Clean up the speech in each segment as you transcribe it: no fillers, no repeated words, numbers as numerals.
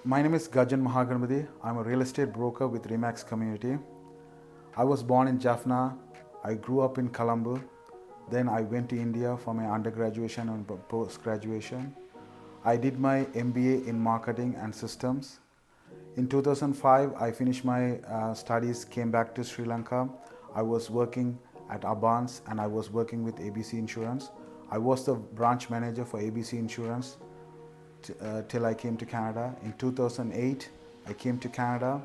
My name is Gajan Mahakanapathy. I'm a real estate broker with Remax Community. I was born in Jaffna. I grew up in Colombo. Then I went to India for my undergraduate and post-graduation. I did my MBA in marketing and systems. In 2005, I finished my studies, came back to Sri Lanka. I was working at Abans and I was working with ABC Insurance. I was the branch manager for ABC Insurance till I came to Canada. In 2008, I came to Canada.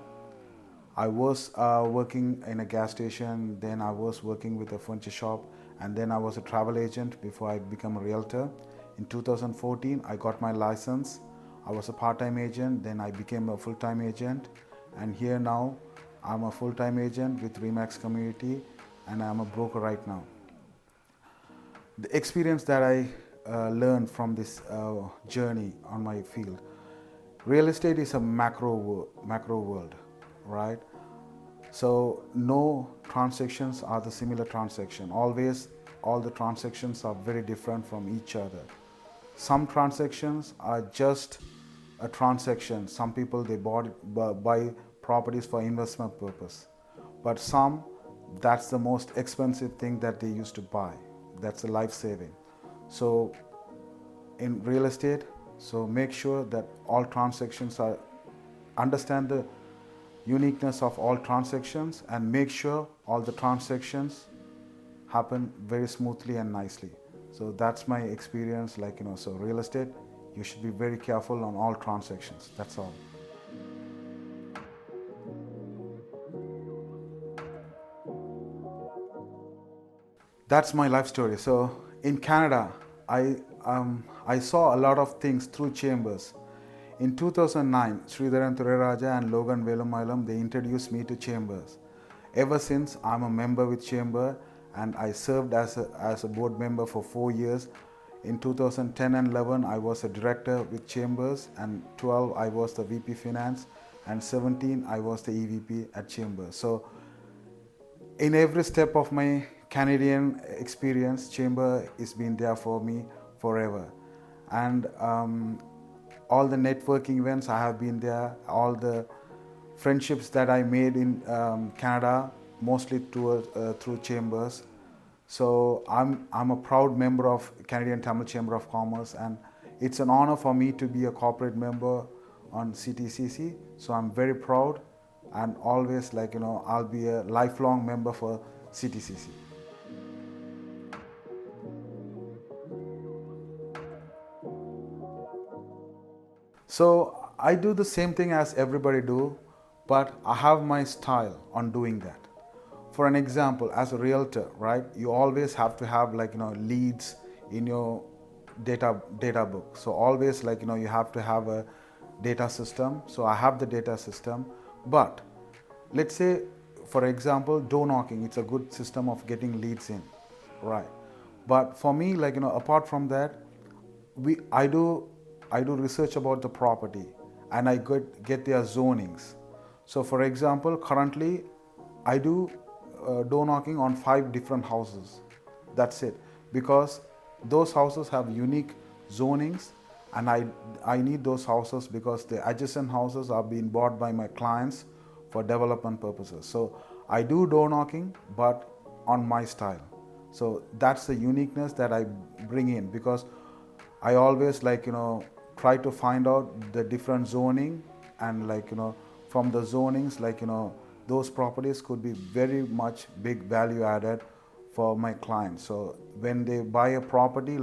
I was working in a gas station, then I was working with a furniture shop, and then I was a travel agent before I became a realtor. In 2014, I got my license. I was a part-time agent, then I became a full-time agent, and here now I'm a full-time agent with Remax Community, and I'm a broker right now. The experience that I learned from this journey on my field, real estate is a macro world, right? So no transactions are the similar transaction. Always all the transactions are very different from each other. Some transactions are just a transaction. Some people, they buy properties for investment purpose, but some, that's the most expensive thing that they used to buy. That's a life saving. So in real estate, so make sure that all transactions are, understand the uniqueness of all transactions, and make sure all the transactions happen very smoothly and nicely. So that's my experience, so real estate, you should be very careful on all transactions. That's all. That's my life story. So in Canada, I saw a lot of things through chambers. In 2009, Sridharan Thuriraja and Logan Velumailam, they introduced me to chambers. Ever since, I'm a member with chamber, and I served as a board member for 4 years. In 2010 and 11, I was a director with chambers, and 12, I was the VP Finance, and 17, I was the EVP at chambers. So in every step of my Canadian experience, chamber has been there for me forever. And all the networking events, I have been there. All the friendships that I made in Canada, mostly through chambers. So I'm a proud member of Canadian Tamil Chamber of Commerce, and it's an honor for me to be a corporate member on CTCC. So I'm very proud, and always I'll be a lifelong member for CTCC. So I do the same thing as everybody do, but I have my style on doing that. For an example, as a realtor, right, you always have to have leads in your data book. So always you have to have a data system. So I have the data system, but let's say, for example, door knocking, it's a good system of getting leads in, right? But for me, apart from that, I do research about the property, and I get their zonings. So for example, currently I do door knocking on 5 different houses. That's it, because those houses have unique zonings, and I need those houses because the adjacent houses are being bought by my clients for development purposes. So I do door knocking, but on my style. So that's the uniqueness that I bring in, because I always try to find out the different zoning, and from the zonings, those properties could be very much big value added for my clients. So when they buy a property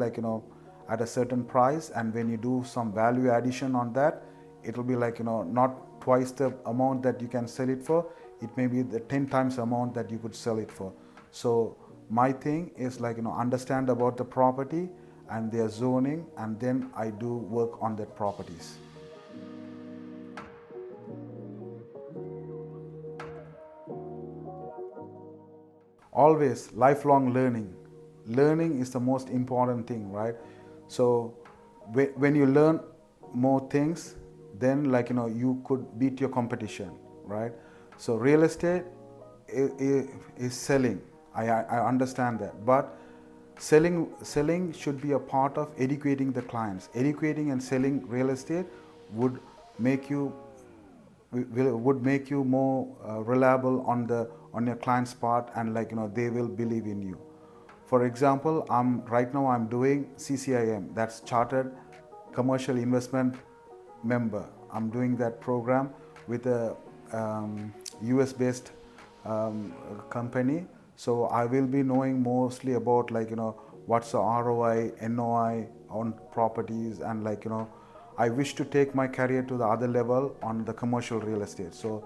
at a certain price, and when you do some value addition on that, it will be not twice the amount that you can sell it for, it may be the 10 times amount that you could sell it for. So my thing is understand about the property and their zoning, and then I do work on their properties. Always lifelong learning. Learning is the most important thing, right? So when you learn more things, then you could beat your competition, right? So real estate is selling. I understand that, but selling should be a part of educating the clients. Educating and selling real estate would make you would make you more reliable on your client's part, and they will believe in you. For example, right now I'm doing CCIM, that's Chartered Commercial Investment Member. I'm doing that program with a US based company. So I will be knowing mostly about what's the ROI, NOI on properties, and I wish to take my career to the other level on the commercial real estate. So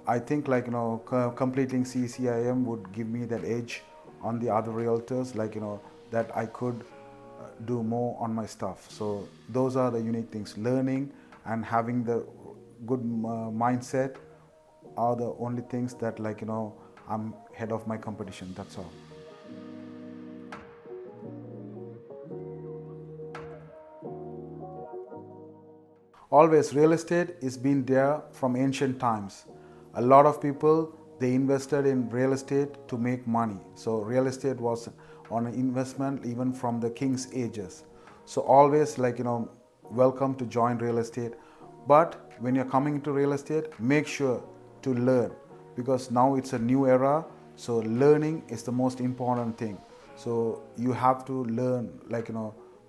I think completing CCIM would give me that edge on the other realtors, that I could do more on my stuff. So those are the unique things. Learning and having the good mindset are the only things that I'm head of my competition. That's all. Always, real estate is been there from ancient times. A lot of people, they invested in real estate to make money. So real estate was on an investment even from the king's ages. So always welcome to join real estate. But when you're coming into real estate, make sure to learn, because now it's a new era. So learning is the most important thing. So you have to learn,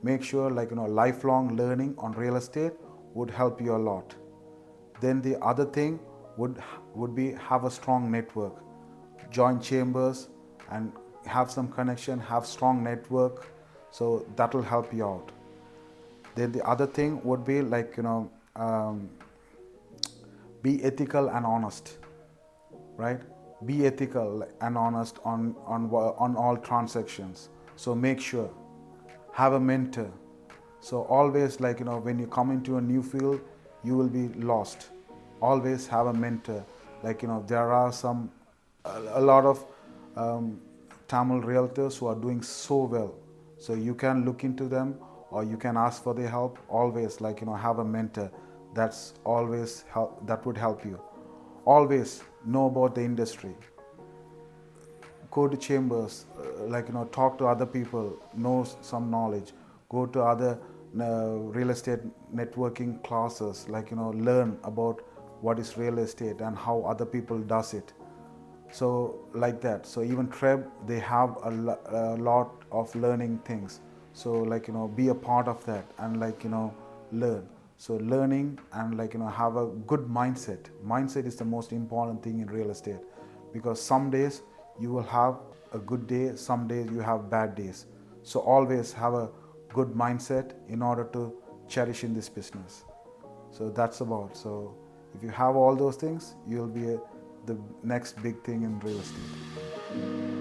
make sure lifelong learning on real estate would help you a lot. Then the other thing would be have a strong network. Join chambers and have some connection, have strong network. So that will help you out. Then the other thing would be be ethical and honest, right? Be ethical and honest on all transactions. So make sure, have a mentor. So always when you come into a new field, you will be lost. Always have a mentor. There are a lot of Tamil realtors who are doing so well. So you can look into them, or you can ask for their help. Always have a mentor. That's always help. That would help you. Always know about the industry. Go to chambers, talk to other people, know some knowledge. Go to other real estate networking classes, learn about what is real estate and how other people does it. So like that. So even Treb, they have a lot of learning things. So be a part of that and learn. So learning and have a good mindset. Mindset is the most important thing in real estate, because some days you will have a good day, some days you have bad days. So always have a good mindset in order to cherish in this business. So that's about. So if you have all those things, you'll be the next big thing in real estate.